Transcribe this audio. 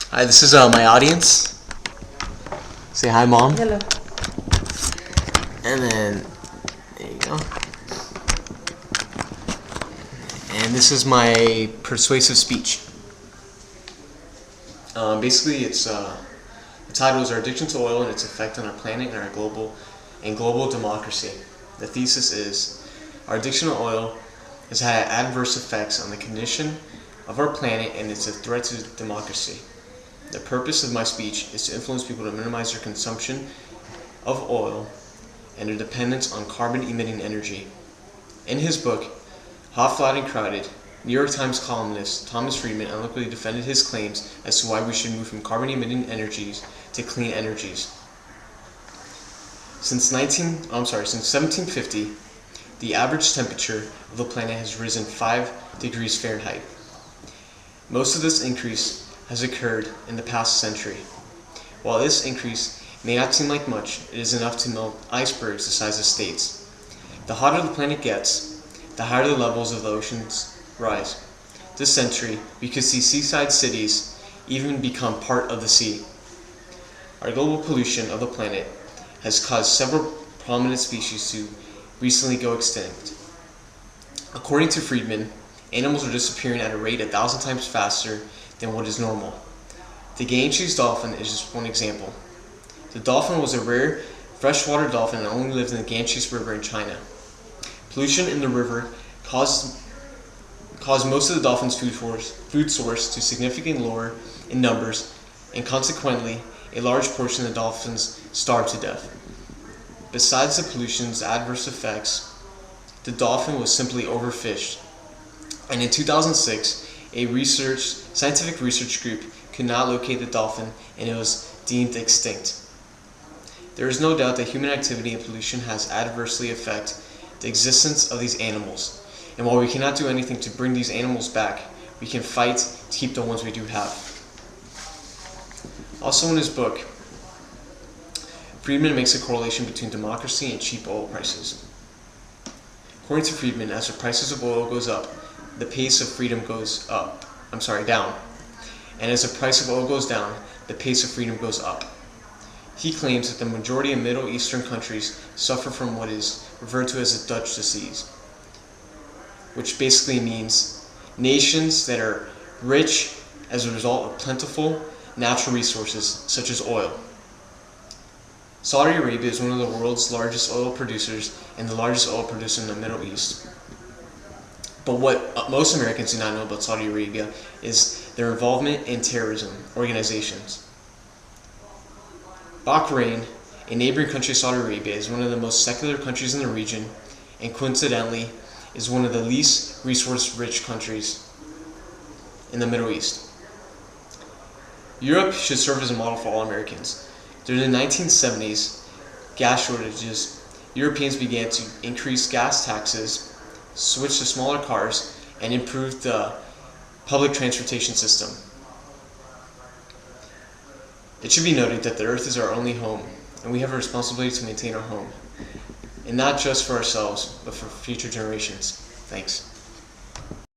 Hi, this is my audience. Say hi, Mom. Hello. And then, there you go. And this is my persuasive speech. Basically, it's the title is Our Addiction to Oil and Its Effect on Our Planet and Our Global Democracy. The thesis is our addiction to oil has had adverse effects on the condition of our planet and it's a threat to democracy. The purpose of my speech is to influence people to minimize their consumption of oil and their dependence on carbon-emitting energy. In his book, Hot, Flat, and Crowded, New York Times columnist Thomas Friedman eloquently defended his claims as to why we should move from carbon-emitting energies to clean energies. Since 1750, the average temperature of the planet has risen 5 degrees Fahrenheit. Most of this increase has occurred in the past century. While this increase may not seem like much, it is enough to melt icebergs the size of states. The hotter the planet gets, the higher the levels of the oceans rise. This century, we could see seaside cities even become part of the sea. Our global pollution of the planet has caused several prominent species to recently go extinct. According to Friedman, animals are disappearing at a rate 1,000 times faster than what is normal. The Ganges dolphin is just one example. The dolphin was a rare freshwater dolphin and only lived in the Ganges River in China. Pollution in the river caused most of the dolphin's food source to significantly lower in numbers, and consequently, a large portion of the dolphins starved to death. Besides the pollution's adverse effects, the dolphin was simply overfished, and in 2006, a scientific research group could not locate the dolphin and it was deemed extinct. There is no doubt that human activity and pollution has adversely affected the existence of these animals, and while we cannot do anything to bring these animals back, we can fight to keep the ones we do have. Also in his book, Friedman makes a correlation between democracy and cheap oil prices. According to Friedman, as the prices of oil goes up, the pace of freedom goes down. And as the price of oil goes down, the pace of freedom goes up. He claims that the majority of Middle Eastern countries suffer from what is referred to as the Dutch disease, which basically means nations that are rich as a result of plentiful natural resources such as oil. Saudi Arabia is one of the world's largest oil producers and the largest oil producer in the Middle East. But what most Americans do not know about Saudi Arabia is their involvement in terrorism organizations. Bahrain, a neighboring country of Saudi Arabia, is one of the most secular countries in the region and coincidentally is one of the least resource-rich countries in the Middle East. Europe should serve as a model for all Americans. During the 1970s gas shortages, Europeans began to increase gas taxes, switch to smaller cars, and improve the public transportation system. It should be noted that the Earth is our only home, and we have a responsibility to maintain our home, and not just for ourselves, but for future generations. Thanks.